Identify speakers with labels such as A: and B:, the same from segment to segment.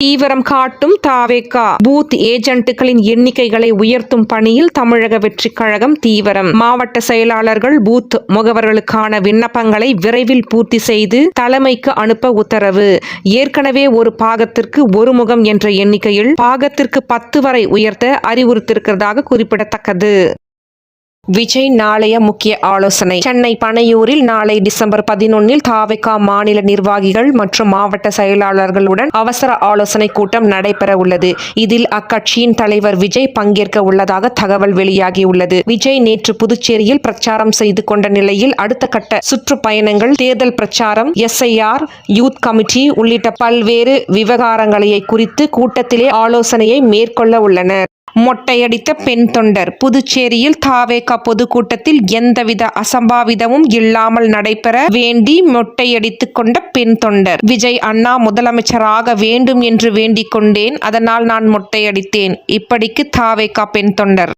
A: தீவிரம் காட்டும் தாவேகா. பூத் ஏஜென்ட்டுகளின் எண்ணிக்கைகளை உயர்த்தும் பணியில் தமிழக வெற்றிக் கழகம் தீவிரம். மாவட்ட செயலாளர்கள் பூத் முகவர்களுக்கான விண்ணப்பங்களை விரைவில் பூர்த்தி செய்து தலைமைக்கு அனுப்ப உத்தரவு. ஏற்கனவே ஒரு பாகத்திற்கு ஒரு முகம் என்ற எண்ணிக்கையில் பாகத்திற்கு 10 வரை உயர்த்த அறிவுறுத்தியிருக்கிறதாக குறிப்பிடத்தக்கது. விஜய் நாளைய முக்கிய ஆலோசனை. சென்னை பனையூரில் நாளை டிசம்பர் 11 தாவேகா மாநில நிர்வாகிகள் மற்றும் மாவட்ட செயலாளர்களுடன் அவசர ஆலோசனை கூட்டம் நடைபெற உள்ளது. இதில் அக்கட்சியின் தலைவர் விஜய் பங்கேற்க உள்ளதாக தகவல் வெளியாகியுள்ளது. விஜய் நேற்று புதுச்சேரியில் பிரச்சாரம் செய்து கொண்ட நிலையில் அடுத்த கட்ட சுற்றுப்பயணங்கள், தேர்தல் பிரச்சாரம், SIR, யூத் கமிட்டி உள்ளிட்ட பல்வேறு விவகாரங்களை குறித்து கூட்டத்திலே ஆலோசனையை மேற்கொள்ள உள்ளனர். மொட்டையடித்த பெண் தொண்டர். புதுச்சேரியில் தாவேகா பொதுக்கூட்டத்தில் எந்தவித அசம்பாவிதமும் இல்லாமல் நடைபெற வேண்டி மொட்டையடித்துக் கொண்ட பெண் தொண்டர். விஜய் அண்ணா முதலமைச்சராக வேண்டும் என்று வேண்டிக் கொண்டேன், அதனால் நான் மொட்டையடித்தேன். இப்படிக்கு தாவேகா பெண் தொண்டர்.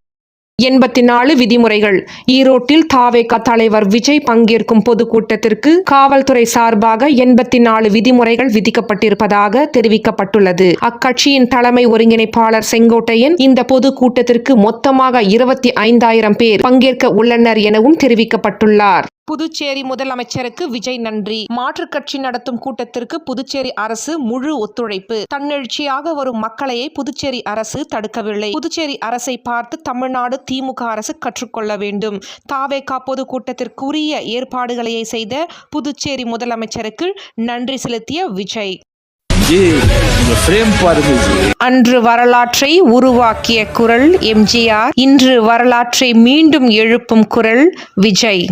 A: 84 விதிமுறைகள். ஈரோட்டில் தாவேகா தலைவர் விஜய் பங்கேற்கும் பொதுக்கூட்டத்திற்கு காவல்துறை சார்பாக 84 விதிமுறைகள் விதிக்கப்பட்டிருப்பதாக தெரிவிக்கப்பட்டுள்ளது. அக்கட்சியின் தலைமை ஒருங்கிணைப்பாளர் செங்கோட்டையன் இந்த பொதுக்கூட்டத்திற்கு மொத்தமாக 25,000 பேர் பங்கேற்க உள்ளனர் எனவும் தெரிவிக்கப்பட்டுள்ளார். புதுச்சேரி முதலமைச்சருக்கு விஜய் நன்றி. மாற்றுக் கட்சி நடத்தும் கூட்டத்திற்கு புதுச்சேரி அரசு முழு ஒத்துழைப்பு. தன்னெழுச்சியாக வரும் மக்களையே புதுச்சேரி அரசு தடுக்கவில்லை. புதுச்சேரி அரசை பார்த்து தமிழ்நாடு திமுக அரசு கற்றுக்கொள்ள வேண்டும். தாவேகா பொதுக்கூட்டத்திற்குரிய ஏற்பாடுகளை செய்த புதுச்சேரி முதலமைச்சருக்கு நன்றி செலுத்திய விஜய். அன்று வரலாற்றை உருவாக்கிய குரல் எம்ஜிஆர், இன்று வரலாற்றை மீண்டும் எழுப்பும் குரல் விஜய்.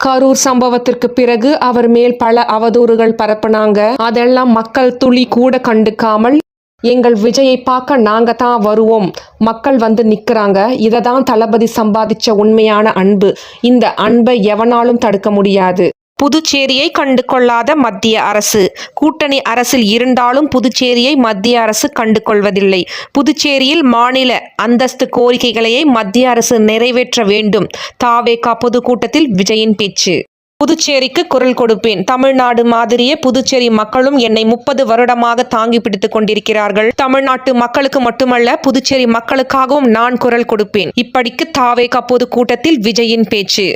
A: கரூர் சம்பவத்திற்கு பிறகு அவர் மேல் பல அவதூறுகள் பரப்புனாங்க. அதெல்லாம் மக்கள் துளி கூட கண்டுக்காமல், எங்கள் விஜயை பார்க்க நாங்க தான் வருவோம், மக்கள் வந்து நிக்கிறாங்க, இதை தான் தளபதி சம்பாதிச்ச உண்மையான அன்பு, இந்த அன்பை எவனாலும் தடுக்க முடியாது. புதுச்சேரியை கண்டு கொள்ளாத மத்திய அரசு. கூட்டணி அரசில் இருந்தாலும் புதுச்சேரியை மத்திய அரசு கண்டு கொள்வதில்லை. புதுச்சேரியில் மாநில அந்தஸ்து கோரிக்கைகளையே மத்திய அரசு நிறைவேற்ற வேண்டும். தாவேகா பொதுக்கூட்டத்தில் விஜயின் பேச்சு. புதுச்சேரிக்கு குரல் கொடுப்பேன். தமிழ்நாடு மாதிரியே புதுச்சேரி மக்களும் என்னை 30 வருடமாக தாங்கி பிடித்துக் கொண்டிருக்கிறார்கள். தமிழ்நாட்டு மக்களுக்கு மட்டுமல்ல, புதுச்சேரி மக்களுக்காகவும் நான் குரல் கொடுப்பேன். இப்படிக்கு தாவேகா பொதுக்கூட்டத்தில் விஜயின் பேச்சு.